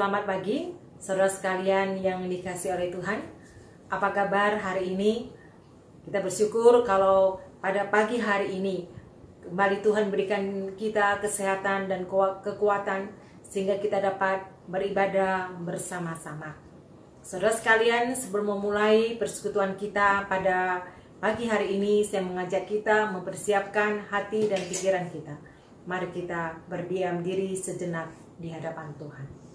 Selamat pagi, saudara sekalian yang dikasihi oleh Tuhan. Apa kabar hari ini? Kita bersyukur kalau pada pagi hari ini kembali Tuhan berikan kita kesehatan dan kekuatan sehingga kita dapat beribadah bersama-sama. Saudara sekalian, sebelum memulai persekutuan kita pada pagi hari ini, saya mengajak kita mempersiapkan hati dan pikiran kita. Mari kita berdiam diri sejenak di hadapan Tuhan.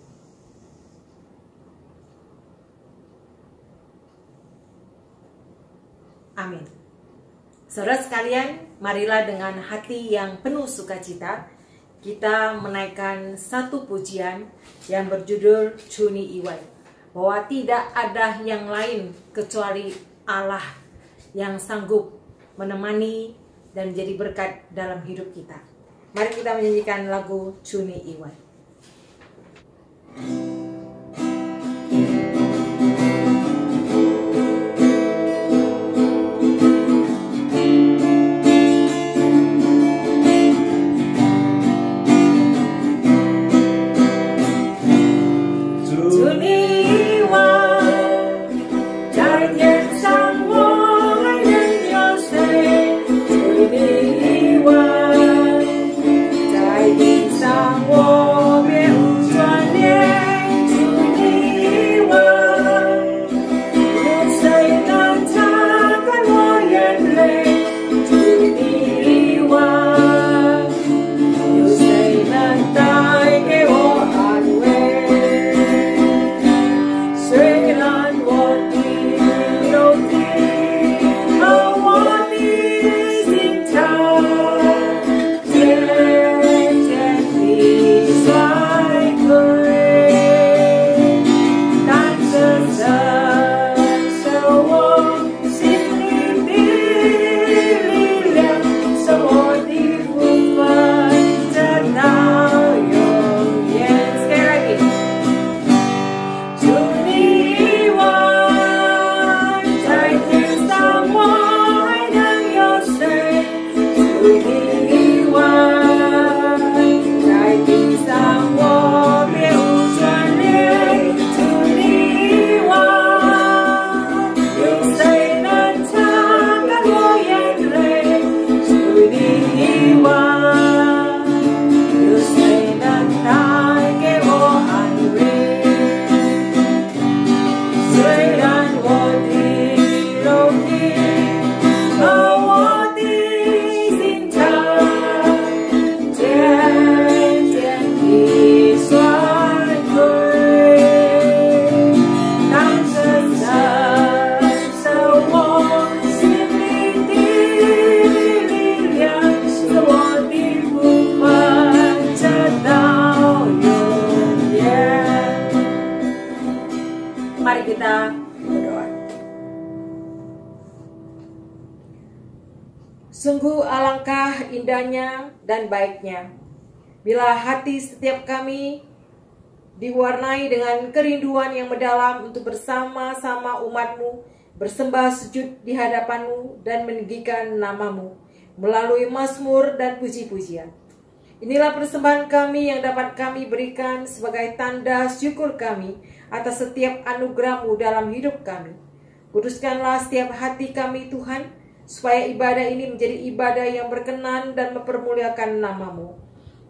Amin. Saudara sekalian, marilah dengan hati yang penuh sukacita kita menaikkan satu pujian yang berjudul Cuni Iwai, bahwa tidak ada yang lain kecuali Allah yang sanggup menemani dan menjadi berkat dalam hidup kita. Mari kita menyanyikan lagu Cuni Iwai. Sungguh alangkah indahnya dan baiknya bila hati setiap kami diwarnai dengan kerinduan yang mendalam untuk bersama-sama umat-Mu bersembah sujud di hadapan-Mu dan meninggikan nama-Mu melalui mazmur dan puji-pujian. Inilah persembahan kami yang dapat kami berikan sebagai tanda syukur kami atas setiap anugerah-Mu dalam hidup kami. Kuduskanlah setiap hati kami, Tuhan, supaya ibadah ini menjadi ibadah yang berkenan dan mempermuliakan nama-Mu.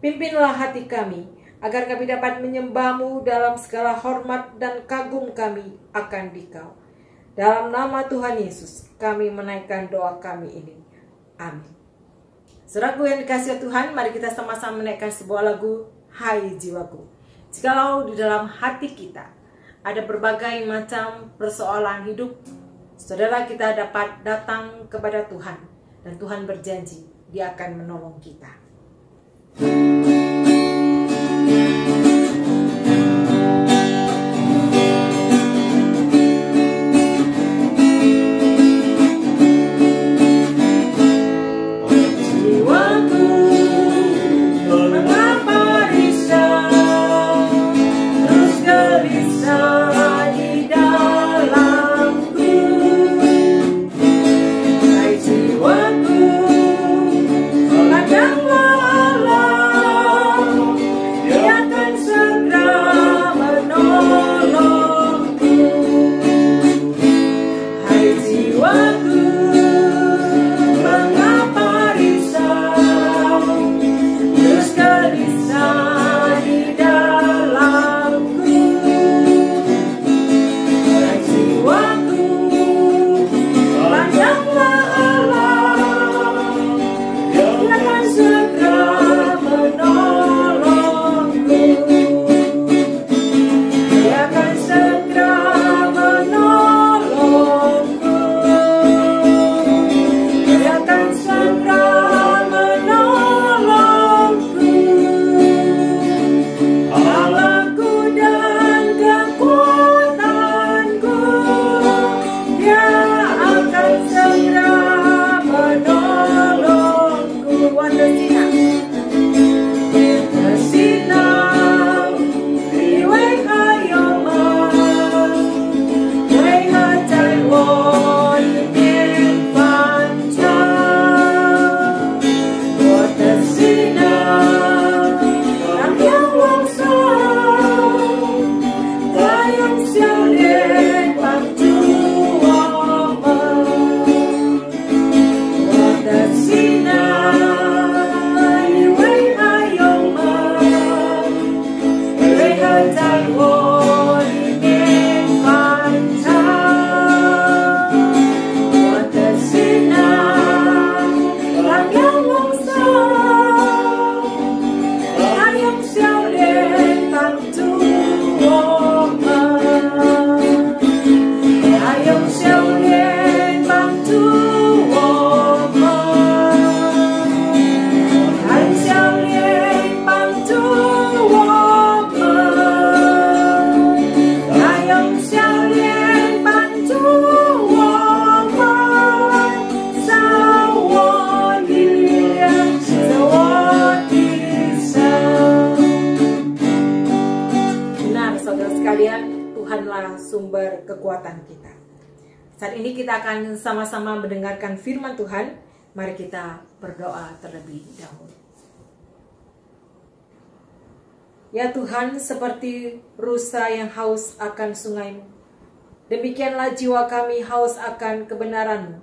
Pimpinlah hati kami, agar kami dapat menyembah-Mu dalam segala hormat dan kagum kami akan Dikau. Dalam nama Tuhan Yesus, kami menaikkan doa kami ini. Amin. Saudaraku yang dikasihi Tuhan, mari kita sama-sama menaikkan sebuah lagu, Hai Jiwaku. Jikalau di dalam hati kita ada berbagai macam persoalan hidup, saudara, kita dapat datang kepada Tuhan dan Tuhan berjanji Dia akan menolong kita. Yang Tuhanlah sumber kekuatan kita. Saat ini kita akan sama-sama mendengarkan firman Tuhan. Mari kita berdoa terlebih dahulu. Ya Tuhan, seperti rusa yang haus akan sungai-Mu, demikianlah jiwa kami haus akan kebenaran-Mu.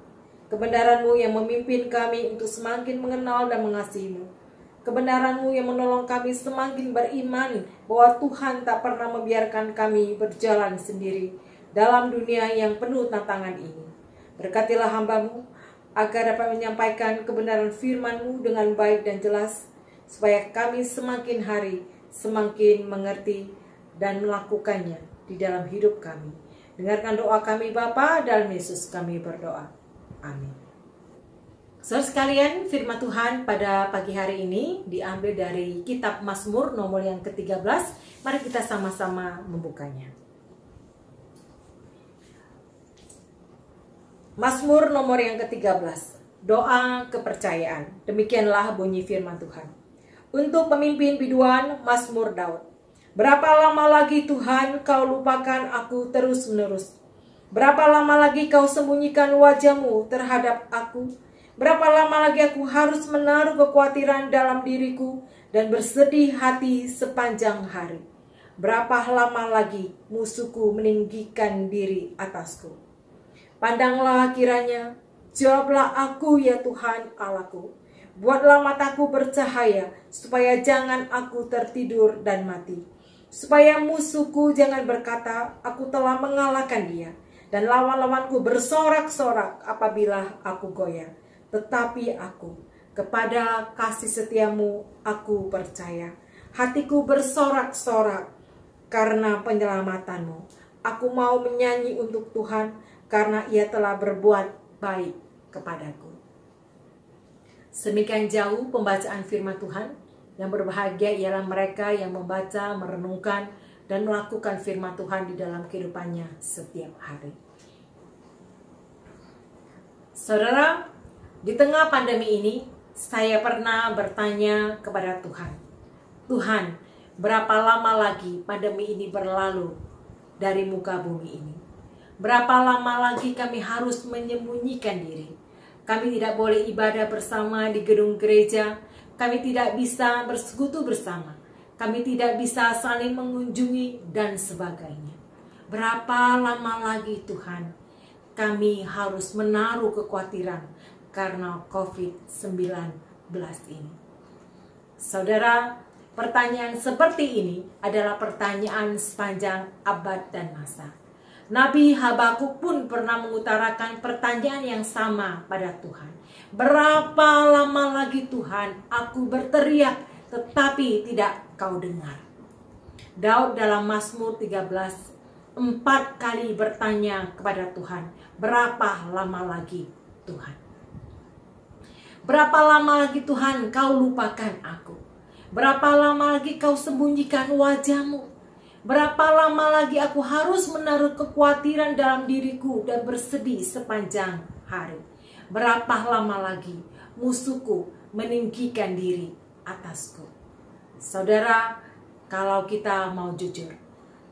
Kebenaran-Mu yang memimpin kami untuk semakin mengenal dan mengasihi-Mu. Kebenaran-Mu yang menolong kami semakin beriman bahwa Tuhan tak pernah membiarkan kami berjalan sendiri dalam dunia yang penuh tantangan ini. Berkatilah hamba-Mu agar dapat menyampaikan kebenaran firman-Mu dengan baik dan jelas, supaya kami semakin hari semakin mengerti dan melakukannya di dalam hidup kami. Dengarkan doa kami Bapa, dalam Yesus kami berdoa. Amin. Saudara sekalian, firman Tuhan pada pagi hari ini diambil dari kitab Mazmur nomor yang ke-13. Mari kita sama-sama membukanya. Mazmur nomor yang ke-13, doa kepercayaan. Demikianlah bunyi firman Tuhan. Untuk pemimpin biduan, Mazmur Daud. Berapa lama lagi Tuhan kau lupakan aku terus-menerus? Berapa lama lagi kau sembunyikan wajah-Mu terhadap aku? Berapa lama lagi aku harus menaruh kekhawatiran dalam diriku dan bersedih hati sepanjang hari? Berapa lama lagi musuhku meninggikan diri atasku? Pandanglah kiranya, jawablah aku ya Tuhan Allahku. Buatlah mataku bercahaya, supaya jangan aku tertidur dan mati. Supaya musuhku jangan berkata, aku telah mengalahkan dia. Dan lawan-lawanku bersorak-sorak apabila aku goyah. Tetapi aku, kepada kasih setiamu aku percaya. Hatiku bersorak-sorak karena penyelamatanmu. Aku mau menyanyi untuk Tuhan, karena ia telah berbuat baik kepadaku. Semikian jauh pembacaan firman Tuhan. Yang berbahagia ialah mereka yang membaca, merenungkan, dan melakukan firman Tuhan di dalam kehidupannya setiap hari. Saudara, di tengah pandemi ini, saya pernah bertanya kepada Tuhan, Tuhan, berapa lama lagi pandemi ini berlalu dari muka bumi ini? Berapa lama lagi kami harus menyembunyikan diri? Kami tidak boleh ibadah bersama di gedung gereja. Kami tidak bisa bersekutu bersama. Kami tidak bisa saling mengunjungi dan sebagainya. Berapa lama lagi Tuhan kami harus menaruh kekhawatiran karena COVID-19 ini? Saudara, pertanyaan seperti ini adalah pertanyaan sepanjang abad dan masa. Nabi Habakuk pun pernah mengutarakan pertanyaan yang sama pada Tuhan. Berapa lama lagi Tuhan aku berteriak tetapi tidak kau dengar? Daud dalam Mazmur 13 4 kali bertanya kepada Tuhan, berapa lama lagi Tuhan? Berapa lama lagi Tuhan kau lupakan aku? Berapa lama lagi kau sembunyikan wajah-Mu? Berapa lama lagi aku harus menaruh kekhawatiran dalam diriku dan bersedih sepanjang hari? Berapa lama lagi musuhku meninggikan diri atasku? Saudara, kalau kita mau jujur,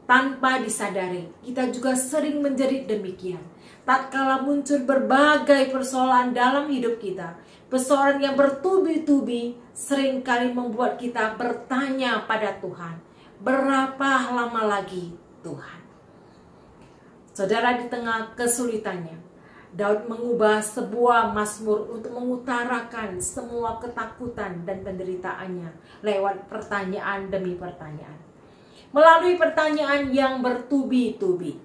tanpa disadari, kita juga sering menjadi demikian. Tatkala muncul berbagai persoalan dalam hidup kita, persoalan yang bertubi-tubi seringkali membuat kita bertanya pada Tuhan, berapa lama lagi Tuhan? Saudara, di tengah kesulitannya, Daud mengubah sebuah mazmur untuk mengutarakan semua ketakutan dan penderitaannya lewat pertanyaan demi pertanyaan. Melalui pertanyaan yang bertubi-tubi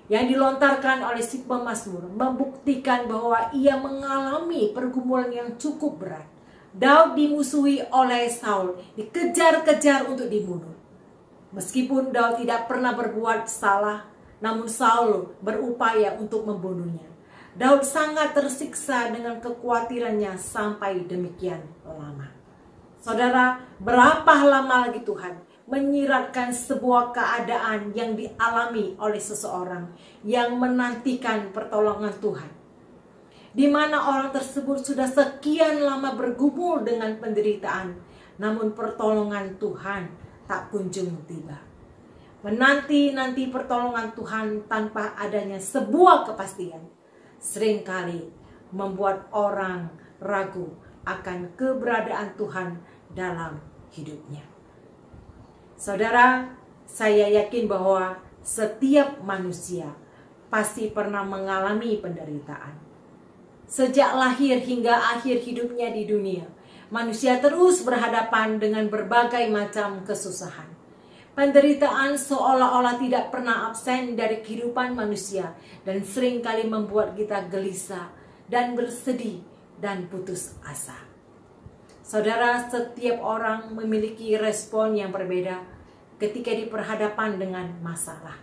yang dilontarkan oleh si pemazmur membuktikan bahwa ia mengalami pergumulan yang cukup berat. Daud dimusuhi oleh Saul, dikejar-kejar untuk dibunuh. Meskipun Daud tidak pernah berbuat salah, namun Saul berupaya untuk membunuhnya. Daud sangat tersiksa dengan kekhawatirannya sampai demikian lama. Saudara, berapa lama lagi Tuhan menyiratkan sebuah keadaan yang dialami oleh seseorang yang menantikan pertolongan Tuhan, di mana orang tersebut sudah sekian lama bergumul dengan penderitaan, namun pertolongan Tuhan tak kunjung tiba. menanti-nanti pertolongan Tuhan tanpa adanya sebuah kepastian seringkali membuat orang ragu akan keberadaan Tuhan dalam hidupnya. Saudara, saya yakin bahwa setiap manusia pasti pernah mengalami penderitaan. Sejak lahir hingga akhir hidupnya di dunia, manusia terus berhadapan dengan berbagai macam kesusahan. Penderitaan seolah-olah tidak pernah absen dari kehidupan manusia dan seringkali membuat kita gelisah dan bersedih dan putus asa. Saudara, setiap orang memiliki respon yang berbeda ketika diperhadapkan dengan masalah.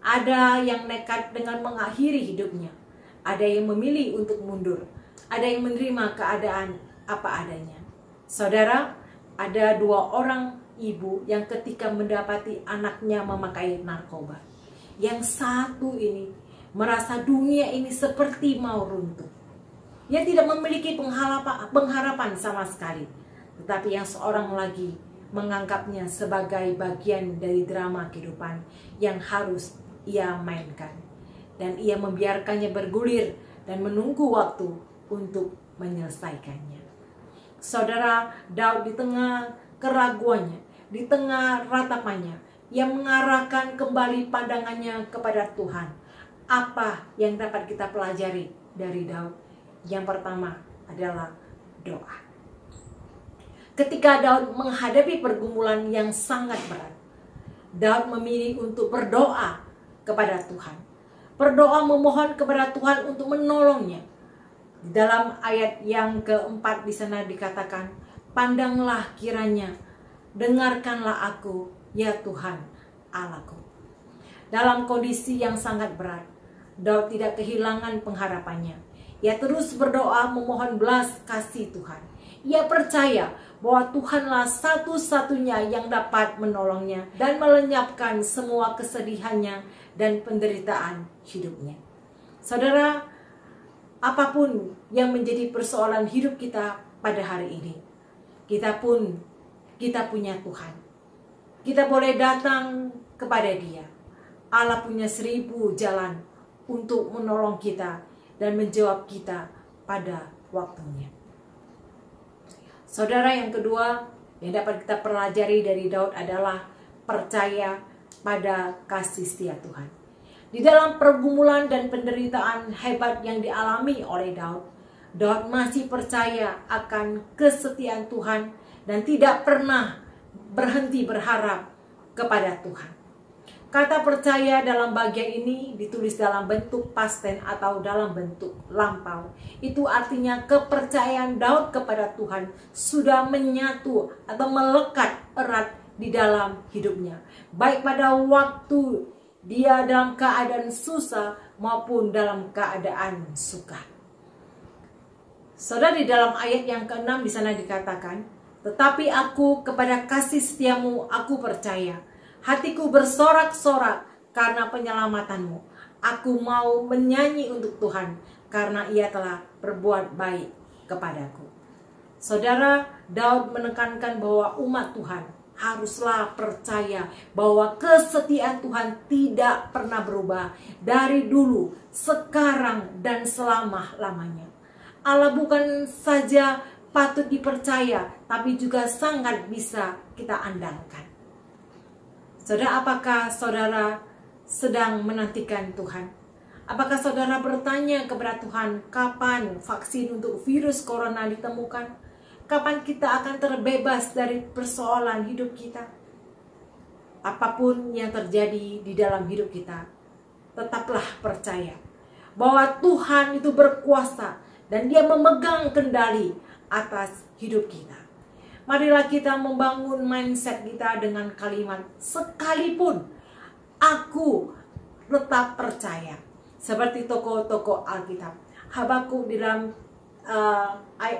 Ada yang nekat dengan mengakhiri hidupnya, ada yang memilih untuk mundur, ada yang menerima keadaan apa adanya. Saudara, ada 2 orang ibu yang ketika mendapati anaknya memakai narkoba. Yang satu ini merasa dunia ini seperti mau runtuh. Ia tidak memiliki pengharapan sama sekali. Tetapi yang seorang lagi menganggapnya sebagai bagian dari drama kehidupan yang harus ia mainkan. Dan ia membiarkannya bergulir dan menunggu waktu untuk menyelesaikannya. Saudara, Daud di tengah keraguannya, di tengah ratapannya, ia mengarahkan kembali pandangannya kepada Tuhan. Apa yang dapat kita pelajari dari Daud? Yang pertama adalah doa. Ketika Daud menghadapi pergumulan yang sangat berat, Daud memilih untuk berdoa kepada Tuhan. Berdoa memohon kepada Tuhan untuk menolongnya. Dalam ayat yang keempat di sana dikatakan, pandanglah kiranya, dengarkanlah aku, ya Tuhan Allahku. Dalam kondisi yang sangat berat, Daud tidak kehilangan pengharapannya. Ia terus berdoa memohon belas kasih Tuhan. Ia percaya bahwa Tuhanlah satu-satunya yang dapat menolongnya dan melenyapkan semua kesedihannya dan penderitaan hidupnya. Saudara, apapun yang menjadi persoalan hidup kita pada hari ini, kita punya Tuhan. Kita boleh datang kepada Dia. Allah punya 1000 jalan untuk menolong kita dan menjawab kita pada waktunya. Saudara, yang kedua yang dapat kita pelajari dari Daud adalah percaya pada kasih setia Tuhan. Di dalam pergumulan dan penderitaan hebat yang dialami oleh Daud, Daud masih percaya akan kesetiaan Tuhan dan tidak pernah berhenti berharap kepada Tuhan. Kata percaya dalam bagian ini ditulis dalam bentuk past tense atau dalam bentuk lampau. Itu artinya kepercayaan Daud kepada Tuhan sudah menyatu atau melekat erat di dalam hidupnya. Baik pada waktu dia dalam keadaan susah maupun dalam keadaan suka. Saudara, di dalam ayat yang ke-6 di sana dikatakan, tetapi aku kepada kasih setiamu aku percaya. Hatiku bersorak-sorak karena penyelamatanmu. Aku mau menyanyi untuk Tuhan karena Ia telah berbuat baik kepadaku. Saudara, Daud menekankan bahwa umat Tuhan haruslah percaya bahwa kesetiaan Tuhan tidak pernah berubah dari dulu, sekarang, dan selama-lamanya. Allah bukan saja patut dipercaya, tapi juga sangat bisa kita andalkan. Saudara, apakah saudara sedang menantikan Tuhan? Apakah saudara bertanya kepada Tuhan, kapan vaksin untuk virus corona ditemukan? Kapan kita akan terbebas dari persoalan hidup kita? Apapun yang terjadi di dalam hidup kita, tetaplah percaya bahwa Tuhan itu berkuasa dan Dia memegang kendali atas hidup kita. Marilah kita membangun mindset kita dengan kalimat, sekalipun aku tetap percaya. Seperti tokoh-tokoh Alkitab. Habakuk di dalam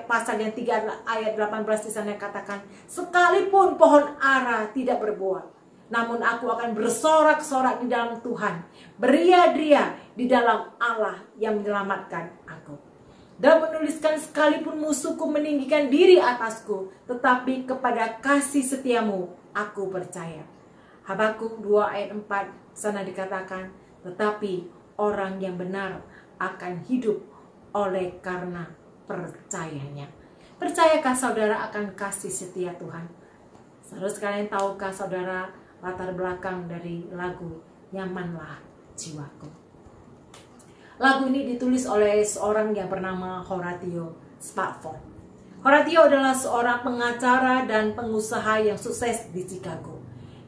pasal yang 3 ayat 18 di sana katakan, sekalipun pohon ara tidak berbuah, namun aku akan bersorak-sorak di dalam Tuhan, beria-ria di dalam Allah yang menyelamatkan aku. Dan menuliskan, sekalipun musuhku meninggikan diri atasku, tetapi kepada kasih setiamu aku percaya. Habakuk 2 ayat 4 sana dikatakan, tetapi orang yang benar akan hidup oleh karena percayanya. Percayakah saudara akan kasih setia Tuhan? Saudara sekalian, tahukah saudara latar belakang dari lagu Nyamanlah Jiwaku? Lagu ini ditulis oleh seorang yang bernama Horatio Spafford. Horatio adalah seorang pengacara dan pengusaha yang sukses di Chicago.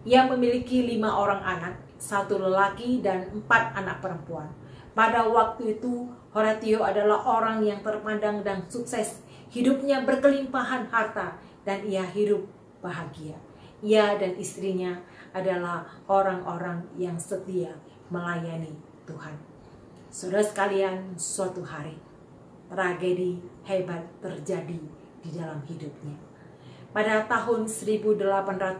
Ia memiliki 5 orang anak, 1 lelaki dan 4 anak perempuan. Pada waktu itu, Horatio adalah orang yang terpandang dan sukses. Hidupnya berkelimpahan harta dan ia hidup bahagia. Ia dan istrinya adalah orang-orang yang setia melayani Tuhan. Saudara sekalian, suatu hari tragedi hebat terjadi di dalam hidupnya. Pada tahun 1870,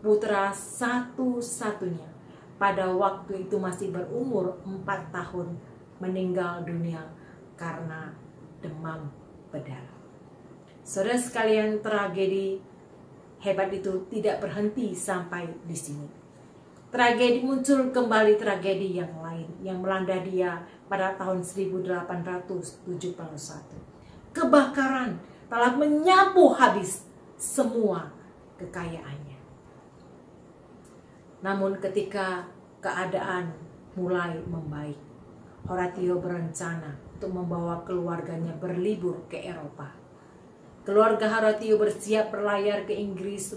putra satu-satunya pada waktu itu masih berumur 4 tahun meninggal dunia karena demam berdarah. Saudara sekalian, tragedi hebat itu tidak berhenti sampai di sini. Tragedi muncul kembali, tragedi yang lain yang melanda dia pada tahun 1871. Kebakaran telah menyapu habis semua kekayaannya. Namun ketika keadaan mulai membaik, Horatio berencana untuk membawa keluarganya berlibur ke Eropa. Keluarga Horatio bersiap berlayar ke Inggris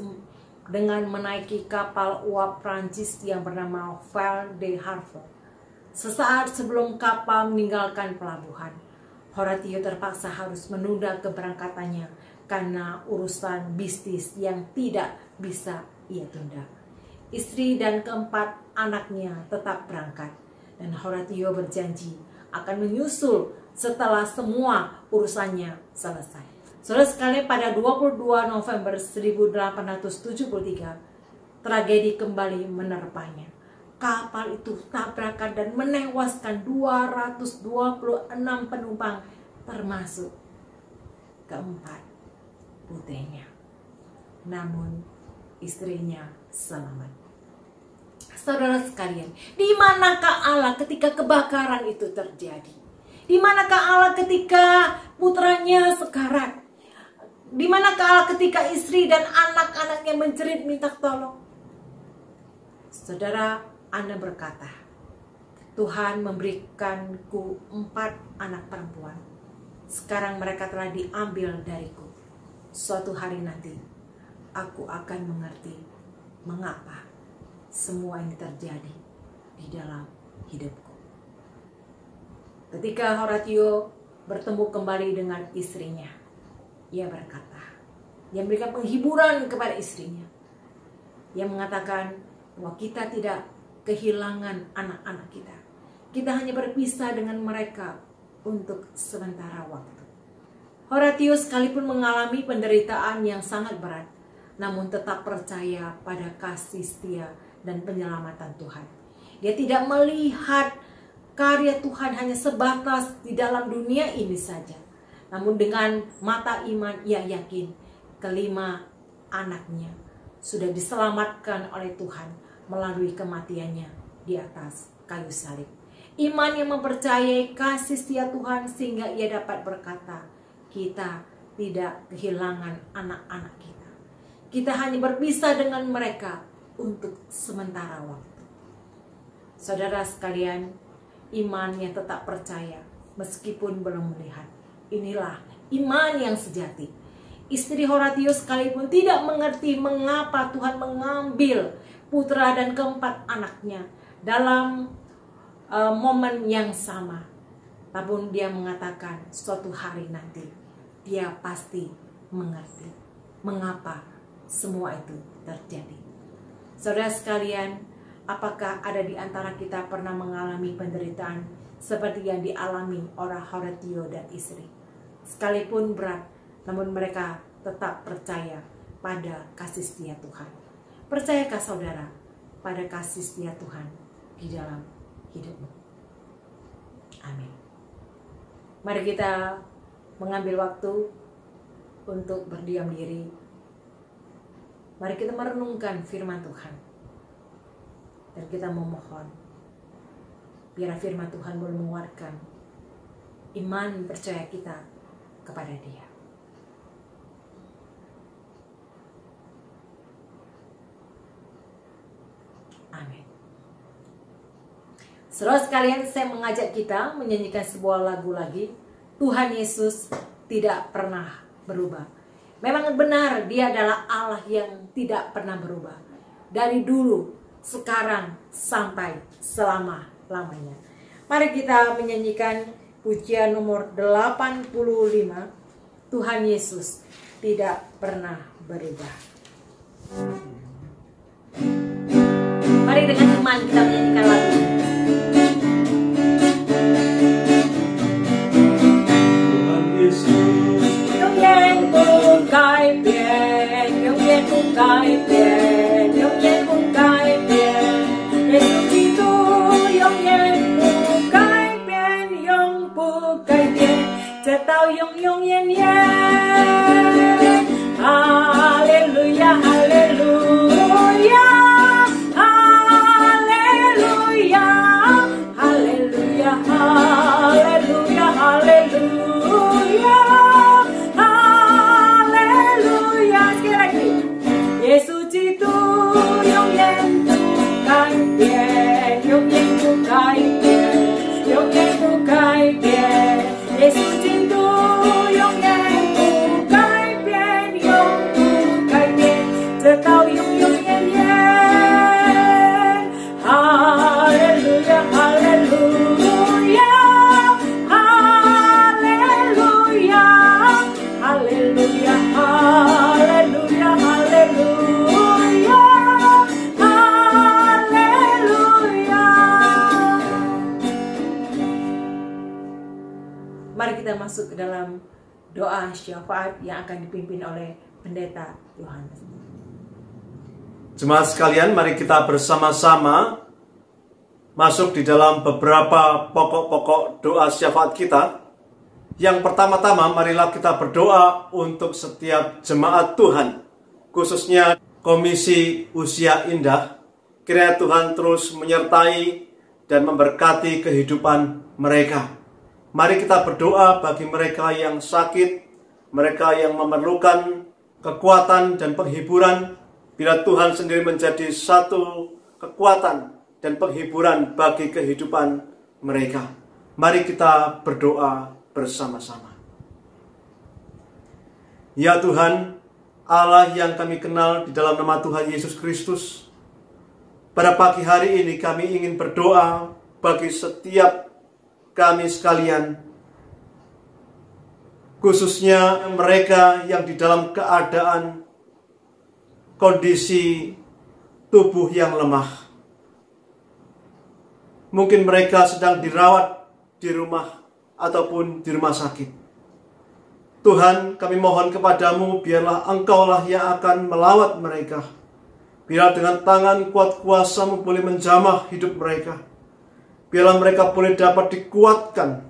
dengan menaiki kapal uap Prancis yang bernama Val de Harvard. Sesaat sebelum kapal meninggalkan pelabuhan, Horatio terpaksa harus menunda keberangkatannya karena urusan bisnis yang tidak bisa ia tunda. Istri dan keempat anaknya tetap berangkat dan Horatio berjanji akan menyusul setelah semua urusannya selesai. Saudara sekalian, pada 22 November 1873, tragedi kembali menerpanya. Kapal itu tabrakan dan menewaskan 226 penumpang, termasuk keempat putrinya. Namun istrinya selamat. Saudara sekalian, di manakah Allah ketika kebakaran itu terjadi? Di manakah Allah ketika putranya sekarat? Di manakah Allah ketika istri dan anak-anaknya menjerit minta tolong? Saudara, Anda berkata, Tuhan memberikanku 4 anak perempuan. Sekarang mereka telah diambil dariku. Suatu hari nanti, aku akan mengerti mengapa semua ini terjadi di dalam hidupku. Ketika Horatio bertemu kembali dengan istrinya, ia berkata, ia memberikan penghiburan kepada istrinya. Ia mengatakan bahwa kita tidak kehilangan anak-anak kita. Kita hanya berpisah dengan mereka untuk sementara waktu. Horatio sekalipun mengalami penderitaan yang sangat berat, namun tetap percaya pada kasih setia dan penyelamatan Tuhan. Dia tidak melihat karya Tuhan hanya sebatas di dalam dunia ini saja. Namun dengan mata iman ia yakin kelima anaknya sudah diselamatkan oleh Tuhan melalui kematiannya di atas kayu salib. Iman yang mempercayai kasih setia Tuhan sehingga ia dapat berkata, kita tidak kehilangan anak-anak kita. Kita hanya berpisah dengan mereka untuk sementara waktu. Saudara sekalian, iman yang tetap percaya meskipun belum melihat, inilah iman yang sejati. Istri Horatio sekalipun tidak mengerti mengapa Tuhan mengambil putra dan keempat anaknya dalam momen yang sama, namun dia mengatakan suatu hari nanti dia pasti mengerti mengapa semua itu terjadi. Saudara sekalian, apakah ada di antara kita pernah mengalami penderitaan seperti yang dialami oleh Horatio dan istri? Sekalipun berat, namun mereka tetap percaya pada kasih setia Tuhan. Percayakah saudara pada kasih setia Tuhan di dalam hidupmu? Amin. Mari kita mengambil waktu untuk berdiam diri Mari kita merenungkan firman Tuhan. Dan kita memohon, biar firman Tuhan boleh menguatkan iman percaya kita kepada Dia. Amin. Saudara sekalian, saya mengajak kita menyanyikan sebuah lagu lagi. Tuhan Yesus tidak pernah berubah. Memang benar, Dia adalah Allah yang tidak pernah berubah. Dari dulu, sekarang, sampai selama-lamanya. Mari kita menyanyikan pujian nomor 85. Tuhan Yesus tidak pernah berubah. Mari dengan iman kita menyanyikan lagu ini. Tuhan Yesus 永远不改变，永远不改变，永远不改变。耶稣基督永远不改变，永不改变，直到永永远远。哈利路亚，哈利路亚，哈利路亚，哈利路亚，哈利路亚，哈利路亚。耶稣基督永远不改变，永远不改变，永远不改变。耶稣基督永远不改变，永不改变，直到永永远远。哈利路亚，哈利路亚，哈利路亚，哈利路亚，哈利路亚，哈利路亚。Mari kita masuk ke dalam doa syafaat yang akan dipimpin oleh Pendeta Yohanes. Jemaat sekalian, mari kita bersama-sama masuk di dalam beberapa pokok-pokok doa syafaat kita. Yang pertama-tama, marilah kita berdoa untuk setiap jemaat Tuhan, khususnya Komisi Usia Indah. Kiranya Tuhan terus menyertai dan memberkati kehidupan mereka. Mari kita berdoa bagi mereka yang sakit, mereka yang memerlukan kekuatan dan penghiburan. Bila Tuhan sendiri menjadi satu kekuatan dan penghiburan bagi kehidupan mereka. Mari kita berdoa bersama-sama. Ya Tuhan, Allah yang kami kenal di dalam nama Tuhan Yesus Kristus, pada pagi hari ini kami ingin berdoa bagi setiap kami sekalian, khususnya mereka yang di dalam keadaan kondisi tubuh yang lemah. Mungkin mereka sedang dirawat di rumah ataupun di rumah sakit. Tuhan, kami mohon kepadamu, biarlah Engkaulah yang akan melawat mereka. Biarlah dengan tangan kuat kuasa-Mu boleh menjamah hidup mereka. Biarlah mereka boleh dapat dikuatkan.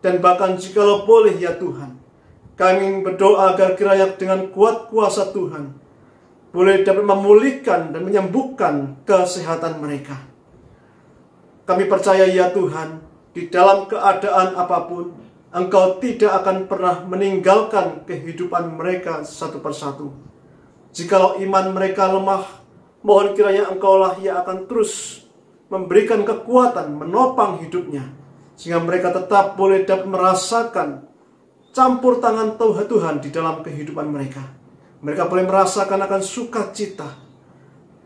Dan bahkan jikalau boleh ya Tuhan, kami berdoa agar kiranya dengan kuat kuasa Tuhan boleh dapat memulihkan dan menyembuhkan kesehatan mereka. Kami percaya ya Tuhan, di dalam keadaan apapun, Engkau tidak akan pernah meninggalkan kehidupan mereka satu persatu. Jikalau iman mereka lemah, mohon kiranya Engkaulah yang akan terus memberikan kekuatan, menopang hidupnya, sehingga mereka tetap boleh dapat merasakan campur tangan Tuhan di dalam kehidupan mereka. Mereka boleh merasakan akan sukacita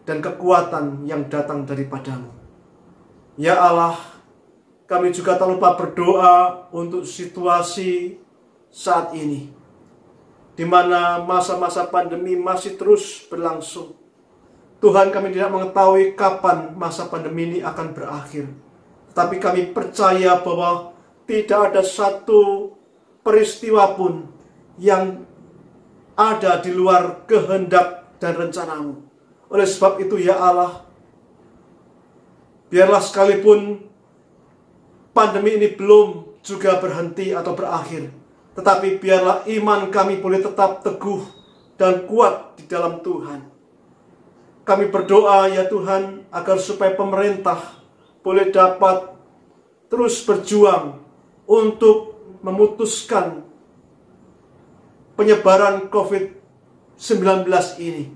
dan kekuatan yang datang daripadamu. Ya Allah, kami juga tak lupa berdoa untuk situasi saat ini, di mana masa-masa pandemi masih terus berlangsung. Tuhan, kami tidak mengetahui kapan masa pandemi ini akan berakhir. Tetapi kami percaya bahwa tidak ada satu peristiwa pun yang ada di luar kehendak dan rencanamu. Oleh sebab itu ya Allah, biarlah sekalipun pandemi ini belum juga berhenti atau berakhir, tetapi biarlah iman kami boleh tetap teguh dan kuat di dalam Tuhan. kami berdoa ya Tuhan agar supaya pemerintah boleh dapat terus berjuang untuk memutuskan penyebaran COVID-19 ini.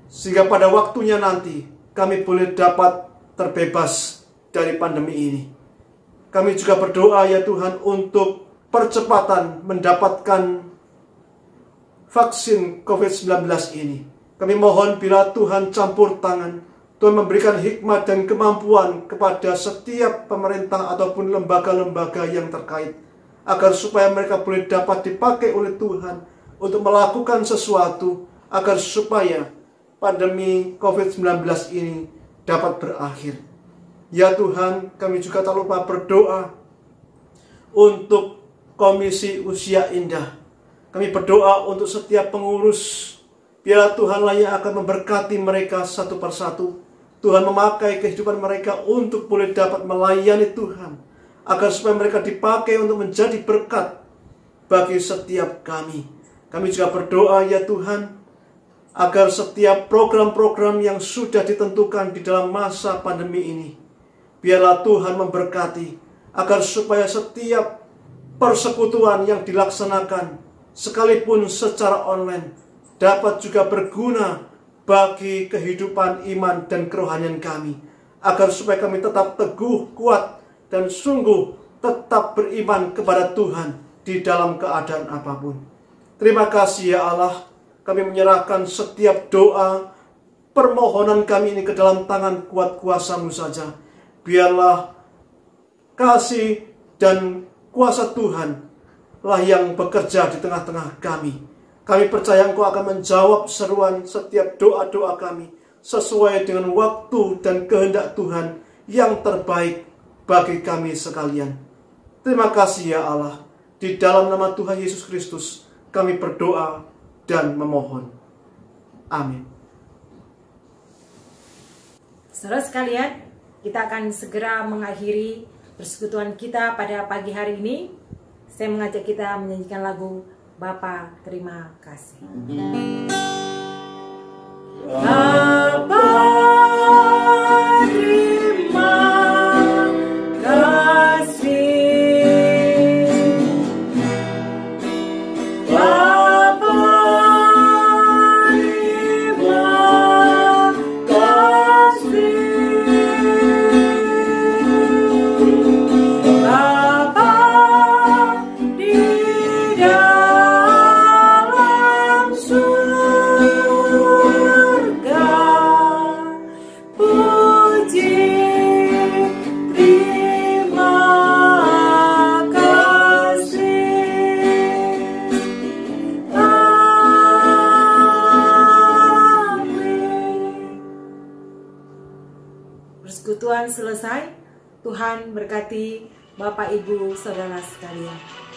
Sehingga pada waktunya nanti kami boleh dapat terbebas dari pandemi ini. Kami juga berdoa ya Tuhan untuk percepatan mendapatkan vaksin COVID-19 ini. Kami mohon bila Tuhan campur tangan, Tuhan memberikan hikmat dan kemampuan kepada setiap pemerintah ataupun lembaga-lembaga yang terkait, agar supaya mereka boleh dapat dipakai oleh Tuhan untuk melakukan sesuatu, agar supaya pandemi COVID-19 ini dapat berakhir. Ya Tuhan, kami juga tak lupa berdoa untuk Komisi Usia Indah. Kami berdoa untuk setiap pengurus. Biarlah Tuhanlah yang akan memberkati mereka satu persatu. Tuhan memakai kehidupan mereka untuk boleh dapat melayani Tuhan, agar supaya mereka dipakai untuk menjadi berkat bagi setiap kami. Kami juga berdoa ya Tuhan, agar setiap program-program yang sudah ditentukan di dalam masa pandemi ini, biarlah Tuhan memberkati, agar supaya setiap persekutuan yang dilaksanakan, sekalipun secara online, dapat juga berguna bagi kehidupan iman dan kerohanian kami, agar supaya kami tetap teguh, kuat, dan sungguh tetap beriman kepada Tuhan di dalam keadaan apapun. Terima kasih ya Allah, kami menyerahkan setiap doa, permohonan kami ini ke dalam tangan kuat kuasa-Mu saja. Biarlah kasih dan kuasa Tuhan lah yang bekerja di tengah-tengah kami. Kami percaya Engkau akan menjawab seruan setiap doa-doa kami sesuai dengan waktu dan kehendak Tuhan yang terbaik bagi kami sekalian. Terima kasih ya Allah. Di dalam nama Tuhan Yesus Kristus kami berdoa dan memohon. Amin. Saudara sekalian, kita akan segera mengakhiri persekutuan kita pada pagi hari ini. Saya mengajak kita menyanyikan lagu Bapa Terima Kasih. Bapa terima kasih, Bapa terima kasih, Bapa di dalam surga, puji terima kasih. Amin. Persekutuan selesai. Tuhan berkati Bapak Ibu Saudara sekalian.